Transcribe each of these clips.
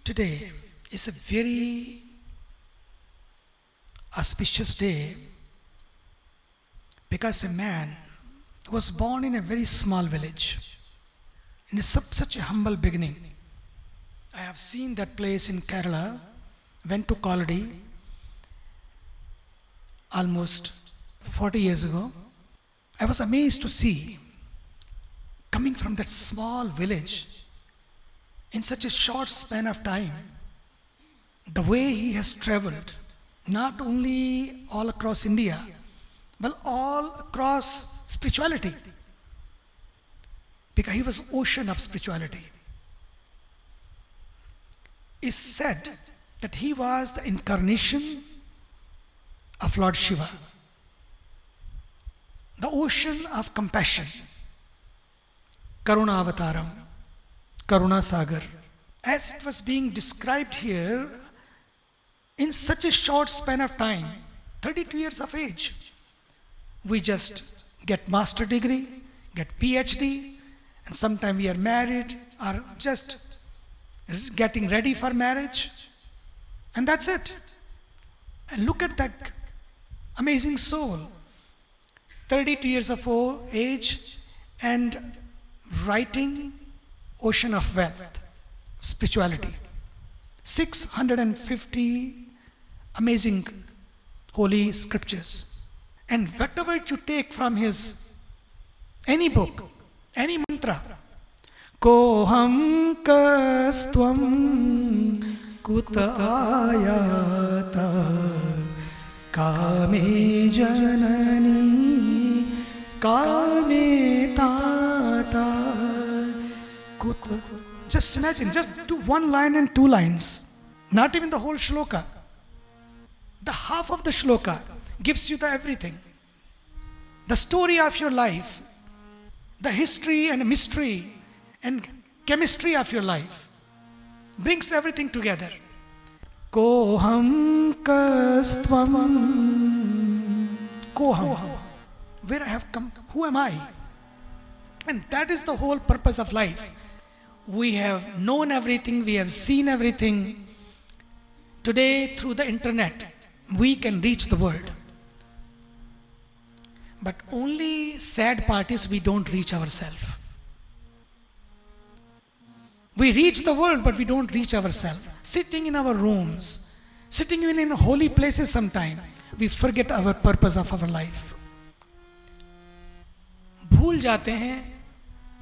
Today is a very auspicious day because a man was born in a very small village, in such a humble beginning. I have seen that place in Kerala, went to Koladi almost 40 years ago. I was amazed to see, coming from that small village, in such a short span of time, the way he has traveled, not only all across India, but all across spirituality. Because he was ocean of spirituality. It's said that he was the incarnation of Lord Shiva, the ocean of compassion, Karuna Avataram, Karuna Sagar. As it was being described here, in such a short span of time, 32 years of age, we just get master degree, get PhD, and sometime we are married or just getting ready for marriage, and that's it. And look at that amazing soul, 32 years of age, and writing ocean of wealth, spirituality, 650 amazing holy scriptures. And whatever you take from his, any book, any mantra, Koham kastvam kuta ayata kame janani kame tata kuta. Just imagine, just do one line and two lines, not even the whole shloka. The half of the shloka gives you the everything. The story of your life, the history and mystery and chemistry of your life, brings everything together. Koham kastvam. Koham. Where I have come, who am I? And that is the whole purpose of life. We have known everything, we have seen everything. Today, through the internet, we can reach the world. But only sad part is we don't reach ourselves. We reach the world, but we don't reach ourselves. Sitting in our rooms, sitting even in holy places sometime, we forget our purpose of our life. भूल जाते हैं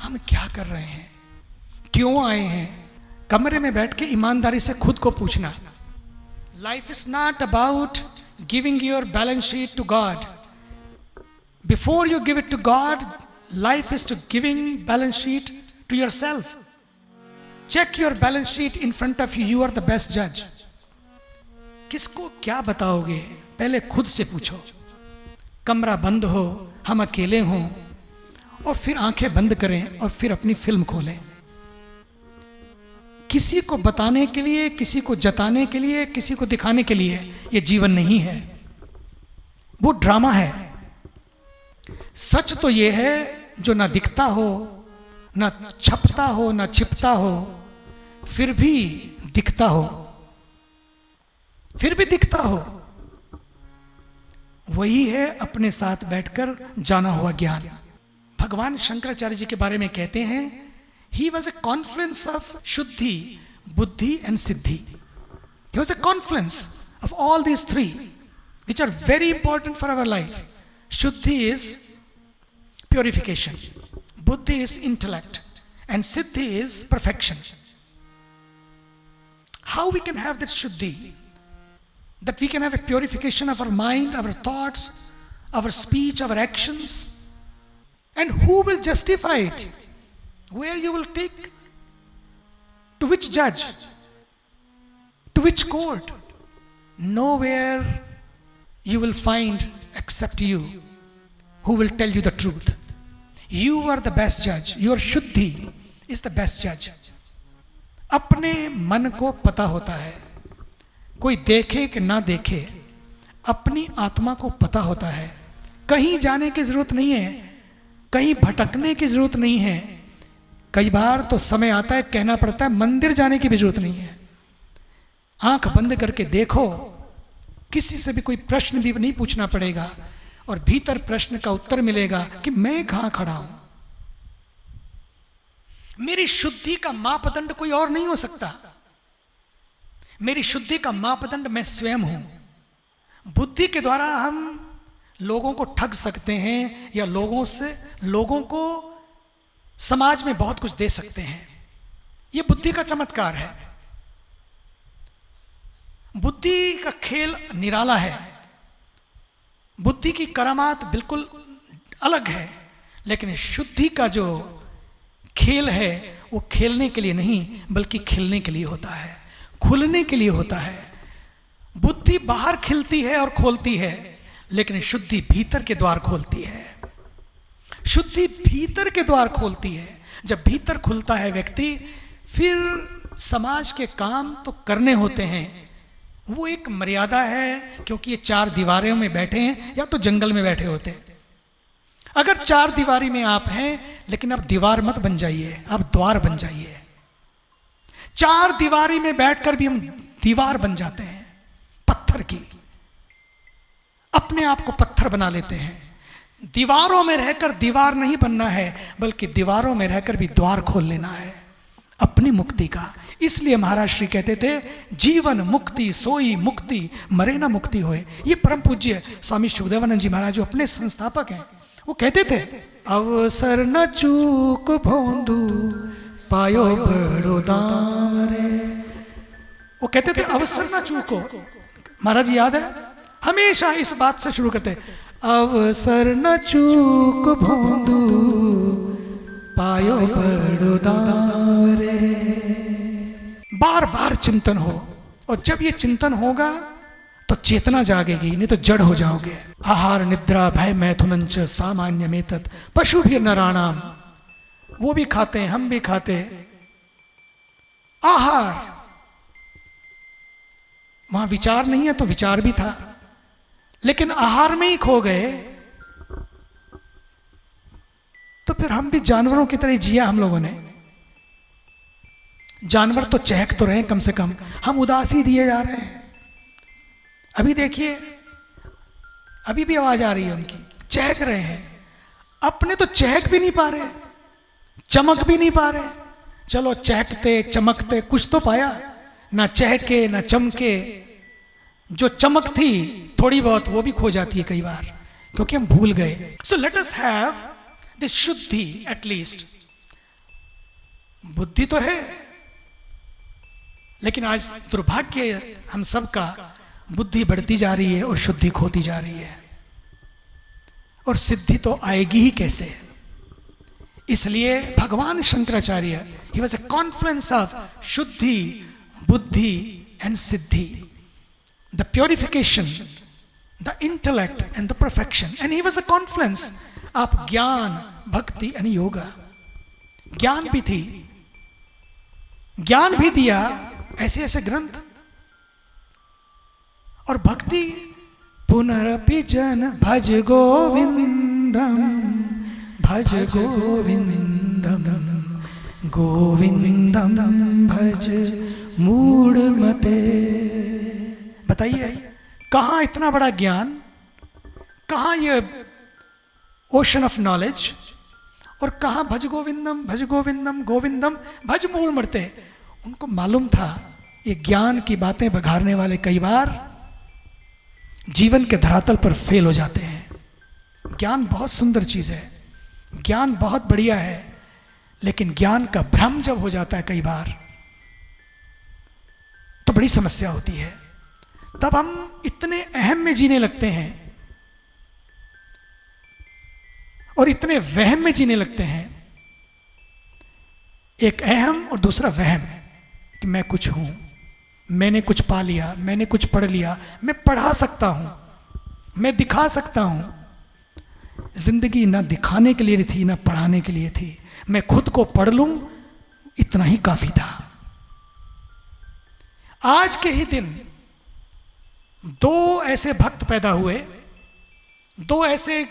हम क्या कर रहे हैं, क्यों आए हैं. कमरे में बैठ के ईमानदारी से खुद को पूछना. Life is not about giving your balance sheet to God. Before you give it to God, life is to giving balance sheet to yourself. Check your balance sheet in front of you. You are the best judge. किसको क्या बताओगे, पहले खुद से पूछो. कमरा बंद हो, हम अकेले हों, और फिर आंखें बंद करें और फिर अपनी फिल्म खोलें. किसी को बताने के लिए, किसी को जताने के लिए, किसी को दिखाने के लिए ये जीवन नहीं है. वो ड्रामा है. सच तो ये है जो ना दिखता हो, ना छपता हो, ना छिपता हो, फिर भी दिखता हो, फिर भी दिखता हो. वही है अपने साथ बैठकर जाना हुआ ज्ञान. भगवान शंकराचार्य जी के बारे में कहते हैं, he was a confluence of Shuddhi, Buddhi and Siddhi. He was a confluence of all these three, which are very important for our life. Shuddhi is purification, Buddhi is intellect, and Siddhi is perfection. How we can have that Shuddhi? That we can have a purification of our mind, our thoughts, our speech, our actions. And who will justify it? Where you will take? To which judge? To which court? Nowhere you will find except you, who will tell you the truth. You are the best judge. Your Shuddhi is the best judge. अपने मन को पता होता है. कोई देखे कि ना देखे, अपनी आत्मा को पता होता है. कहीं जाने की जरूरत नहीं है, कहीं भटकने की जरूरत नहीं है. कई बार तो समय आता है कहना पड़ता है मंदिर जाने की भी जरूरत नहीं है. आंख बंद करके देखो, किसी से भी कोई प्रश्न भी नहीं पूछना पड़ेगा और भीतर प्रश्न का उत्तर मिलेगा कि मैं कहां खड़ा हूं। मेरी शुद्धि का मापदंड कोई और नहीं हो सकता। मेरी शुद्धि का मापदंड मैं स्वयं हूं। बुद्धि के द्वारा हम लोगों को ठग सकते हैं या लोगों को समाज में बहुत कुछ दे सकते हैं। यह बुद्धि का चमत्कार है। बुद्धि का खेल निराला है। बुद्धि की करामात बिल्कुल अलग है। लेकिन शुद्धि का जो खेल है वो खेलने के लिए नहीं बल्कि खिलने के लिए होता है, खुलने के लिए होता है। बुद्धि बाहर खिलती है और खोलती है, लेकिन शुद्धि भीतर के द्वार खोलती है। शुद्धि भीतर के द्वार खोलती है। जब भीतर खुलता है व्यक्ति, फिर समाज के काम तो करने होते हैं। वो एक मर्यादा है, क्योंकि ये चार दीवारों में बैठे हैं या तो जंगल में बैठे होते हैं। अगर चार दीवारी में आप हैं, लेकिन अब दीवार मत बन जाइए, आप द्वार बन जाइए। चार दीवारी में बैठकर भी हम दीवार बन जाते हैं, पत्थर की। अपने आप को पत्थर बना लेते हैं। दीवारों में रहकर दीवार नहीं बनना है, बल्कि दीवारों में रहकर भी द्वार खोल लेना है अपनी मुक्ति का। इसलिए महाराज श्री कहते थे, जीवन मुक्ति सोई मुक्ति, मरे ना मुक्ति होए। ये परम पूज्य स्वामी शुकदेवानंद जी महाराज जो अपने संस्थापक हैं, वो कहते थे, अवसर न चूक भोंदू पायो बड़ो दाम रे। वो कहते थे अवसर न चूको। महाराज याद है, हमेशा इस बात से शुरू करते, अवसर न चूक भोंदू पायो बड़ो दाम रे। बार बार चिंतन हो, और जब ये चिंतन होगा तो चेतना जागेगी, नहीं तो जड़ हो जाओगे। आहार निद्रा भय मैथुनंच सामान्य मेतत पशु भी नराणाम। वो भी खाते हैं, हम भी खाते। आहार, वहां विचार नहीं है तो विचार भी था, लेकिन आहार में ही खो गए तो फिर हम भी जानवरों की तरह जिया हम लोगों ने। जानवर तो चहक तो रहे कम से कम, हम उदासी दिए जा रहे हैं। अभी देखिए, अभी भी आवाज आ रही है उनकी, चहक रहे हैं। अपने तो चहक भी नहीं पा रहे, चमक भी नहीं पा रहे। चलो चहकते चमकते कुछ तो पाया, ना चहके ना चमके। जो चमक थी थोड़ी बहुत, वो भी खो जाती है कई बार, क्योंकि हम भूल गए। So let us have this शुद्धि एट लीस्ट। बुद्धि तो है, लेकिन आज दुर्भाग्य हम सब का, बुद्धि बढ़ती जा रही है और शुद्धि खोती जा रही है। और सिद्धि तो आएगी ही कैसे? इसलिए भगवान Shankaracharya, he was a Confluence of शुद्धि, बुद्धि and Siddhi, the purification, the intellect and the perfection. And he was a Confluence of ज्ञान, भक्ति एंड योगा। ज्ञान भी थी, ज्ञान भी दिया, ऐसे ऐसे ग्रंथ, और भक्ति पुनरपि जन भज गोविंदम, भज गोविंदम, गोविंदम भज मूढ़ मते। बताइए, कहां इतना बड़ा ज्ञान, कहां ये ओशन ऑफ नॉलेज, और कहां भज गोविंदम, भज गोविंदम, गोविंदम भज मूढ़ मते। उनको मालूम था ये ज्ञान की बातें बघारने वाले कई बार जीवन के धरातल पर फेल हो जाते हैं। ज्ञान बहुत सुंदर चीज है, ज्ञान बहुत बढ़िया है, लेकिन ज्ञान का भ्रम जब हो जाता है कई बार, तो बड़ी समस्या होती है। तब हम इतने अहम में जीने लगते हैं और इतने वहम में जीने लगते हैं। एक अहम और दूसरा वहम, कि मैं कुछ हूं, मैंने कुछ पा लिया, मैंने कुछ पढ़ लिया, मैं पढ़ा सकता हूं, मैं दिखा सकता हूं। जिंदगी ना दिखाने के लिए थी ना पढ़ाने के लिए थी। मैं खुद को पढ़ लूं, इतना ही काफी था। आज के ही दिन दो ऐसे भक्त पैदा हुए, दो ऐसे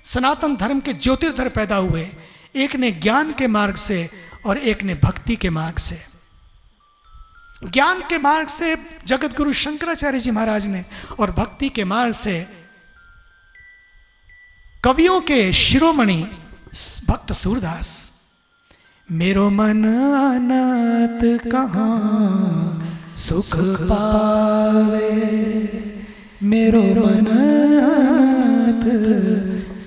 सनातन धर्म के ज्योतिर्धर पैदा हुए। एक ने ज्ञान के मार्ग से और एक ने भक्ति के मार्ग से। ज्ञान के मार्ग से जगत गुरु शंकराचार्य जी महाराज ने, और भक्ति के मार्ग से कवियों के शिरोमणि भक्त सूरदास। मेरो मन अनंत कहाँ सुख पावे, मेरो मन अनंत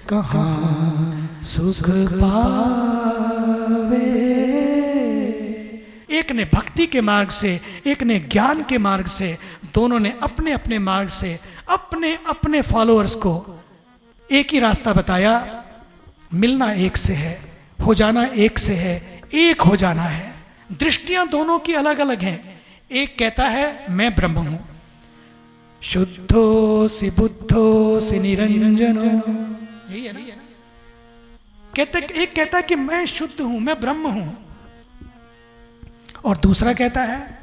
कहाँ सुख पावे। एक ने भक्ति के मार्ग से, एक ने ज्ञान के मार्ग से, दोनों ने अपने अपने मार्ग से अपने अपने फॉलोअर्स को एक ही रास्ता बताया। मिलना एक से है, हो जाना एक से है, एक हो जाना है। दृष्टियां दोनों की अलग अलग हैं। एक कहता है मैं ब्रह्म हूं, शुद्धो सि बुद्धो सि निरंजनो, यही है ना? एक कहता है कि मैं शुद्ध हूं, मैं ब्रह्म हूं, और दूसरा कहता है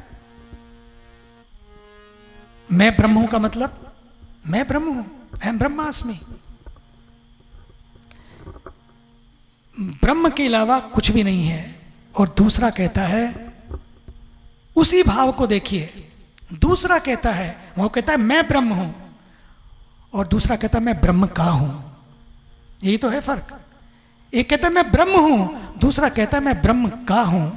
मैं ब्रह्म हूं का मतलब मैं ब्रह्म हूं, अहम ब्रह्मास्मि। ब्रह्म के अलावा कुछ भी नहीं है। और दूसरा कहता है, उसी भाव को देखिए, दूसरा कहता है, वो कहता है मैं ब्रह्म हूं, और दूसरा कहता है मैं ब्रह्म का हूं। यही तो है फर्क। एक कहता है मैं ब्रह्म हूं, दूसरा कहता है मैं ब्रह्म का हूं।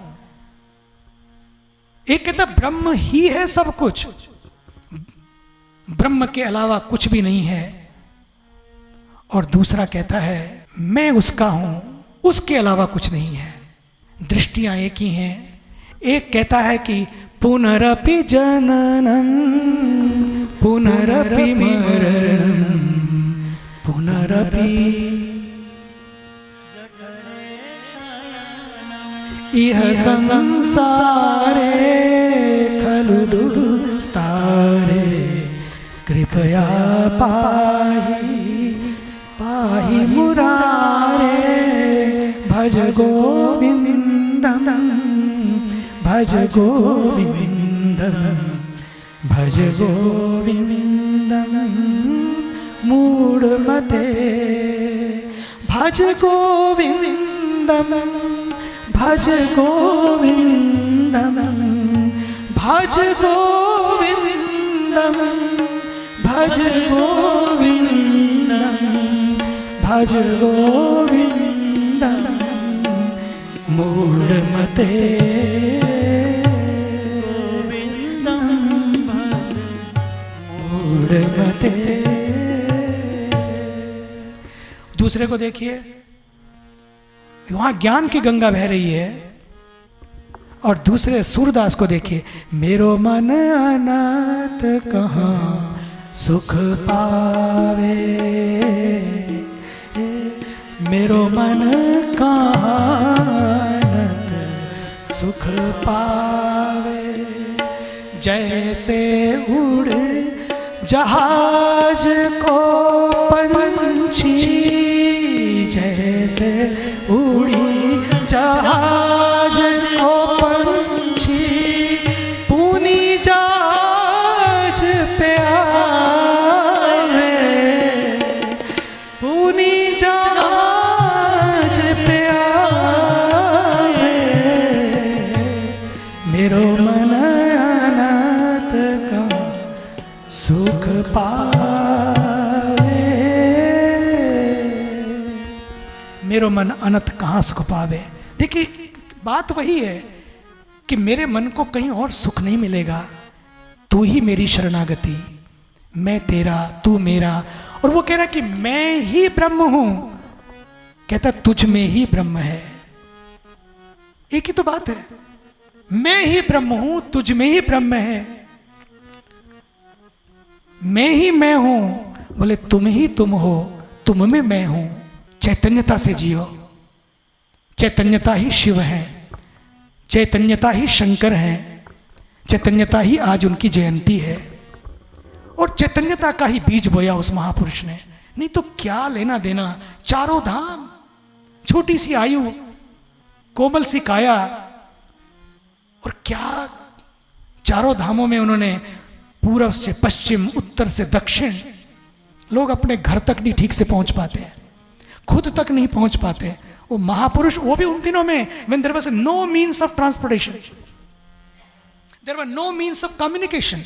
एक कहता है ब्रह्म ही है सब कुछ, ब्रह्म के अलावा कुछ भी नहीं है, और दूसरा कहता है मैं उसका हूं, उसके अलावा कुछ नहीं है। दृष्टियां एक ही हैं। एक कहता है कि पुनरपि जननम पुनरपि मरणम पुनरपि इह संसारे खलु दुस्तारे कृपया पाहि पाहि मुरारे भज गोविंदम भज गोविंदम भज गोविंदम मूढ़मते भज गोविंदम भज गोविंदम भज गोविंदम भज गोविंदम भज गोविंदम मूढ़मते गोविंदम भज मूढ़मते। दूसरे को देखिए, वहां ज्ञान की गंगा बह रही है, और दूसरे सूरदास को देखिए, मेरो मन अनंत कहाँ सुख पावे, मेरो मन कहाँ अनंत सुख पावे। जैसे उड़ जहाज को पंछी, जैसे उड़ी जहाज को पंछी, पूनी जहाज पे आवे, पूनी जहाज पे आवे, मेरो मन अनंत का सुख पावे। मेरो मन अनंत कहाँ सुख पावे। देखिए बात वही है कि मेरे मन को कहीं और सुख नहीं मिलेगा, तू ही मेरी शरणागति, मैं तेरा तू मेरा। और वो कह रहा कि मैं ही ब्रह्म हूं, कहता तुझ में ही ब्रह्म है। एक ही तो बात है, मैं ही ब्रह्म हूं, तुझ में ही ब्रह्म है, मैं ही मैं हूं, बोले तुम ही तुम हो, तुम में मैं हूं। चैतन्यता से जियो, चैतन्यता ही शिव है, चैतन्यता ही शंकर है, चैतन्यता ही आज उनकी जयंती है, और चैतन्यता का ही बीज बोया उस महापुरुष ने। नहीं तो क्या लेना देना, चारों धाम, छोटी सी आयु, कोमल सी काया, और क्या चारों धामों में उन्होंने पूर्व से पश्चिम, उत्तर से दक्षिण। लोग अपने घर तक नहीं ठीक से पहुंच पाते हैं, खुद तक नहीं पहुंच पाते। वो महापुरुष, वो भी उन दिनों में when there was no means of transportation, There were no means of communication.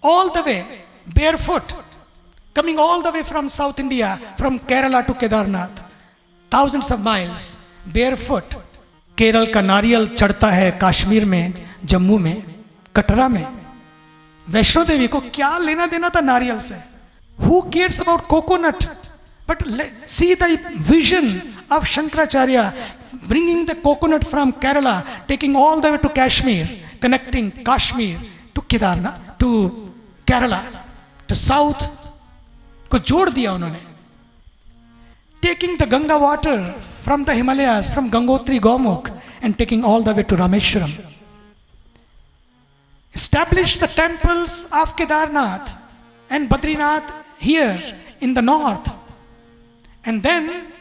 All the way, barefoot, coming all the way from South India, from Kerala to Kedarnath, thousands of miles, barefoot. Kerala का नारियल चढ़ता है कश्मीर में, जम्मू में, कटरा में. वैष्णो देवी को क्या लेना देना था नारियल से? Who cares about coconut? But see the vision of Shankaracharya bringing the coconut from Kerala, taking all the way to Kashmir, connecting Kashmir to Kedarnath, to Kerala, to South, को जोड़ दिया उन्होंने. Taking the Ganga water from the Himalayas, from Gangotri Gomukh, and taking all the way to Rameshwaram. Establish the temples of Kedarnath and Badrinath here in the north. And then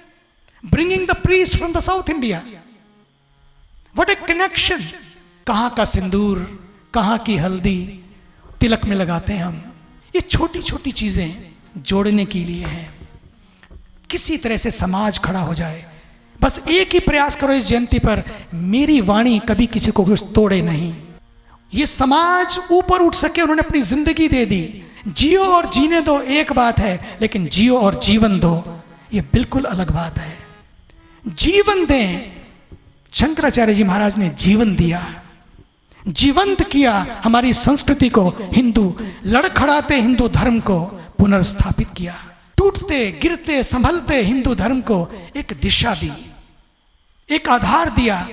bringing the priest from the South India. What a connection! कहाँ का सिंदूर, कहाँ की हल्दी तिलक में लगाते हैं हम. ये छोटी छोटी चीजें जोड़ने के लिए हैं. किसी तरह से समाज खड़ा हो जाए. बस एक ही प्रयास करो इस जयंती पर, मेरी वाणी कभी किसी को कुछ तोड़े नहीं. ये समाज ऊपर उठ सके, उन्होंने अपनी जिंदगी दे दी. जियो और जीने दो एक बात है, लेकिन जियो और जीवन दो ये बिल्कुल अलग बात है. जीवन दें. शंकराचार्य जी महाराज ने जीवन दिया, जीवंत किया हमारी संस्कृति को. हिंदू लड़खड़ाते हिंदू धर्म को पुनर्स्थापित किया. टूटते गिरते संभलते हिंदू धर्म को एक दिशा दी, एक आधार दिया.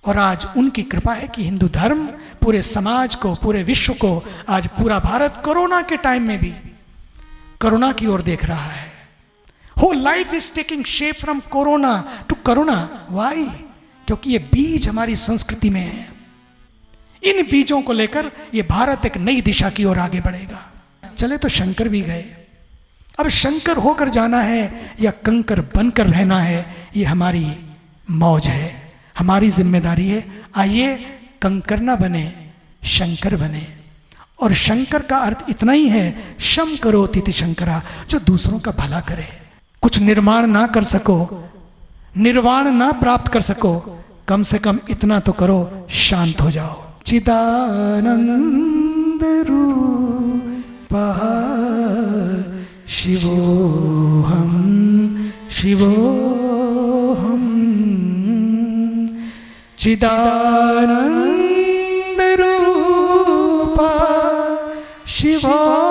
और आज उनकी कृपा है कि हिंदू धर्म पूरे समाज को, पूरे विश्व को, आज पूरा भारत कोरोना के टाइम में भी करुणा की ओर देख रहा है. Whole life is taking shape from corona to corona. Why? क्योंकि ये बीज हमारी संस्कृति में है. इन बीजों को लेकर ये भारत एक नई दिशा की ओर आगे बढ़ेगा. चले तो शंकर भी गए, अब शंकर होकर जाना है या कंकर बनकर रहना है, ये हमारी मौज है, हमारी जिम्मेदारी है. आइए कंकर ना बने, शंकर बने. और शंकर का अर्थ इतना ही है, शम करो तिथि शंकरा, जो दूसरों का भला करे. कुछ निर्माण ना कर सको, निर्वाण ना प्राप्त कर सको, कम से कम इतना तो करो, शांत हो जाओ. चिदानंद रूपा शिवोहम शिवोहम. चिदानंद रूपा शिवोहम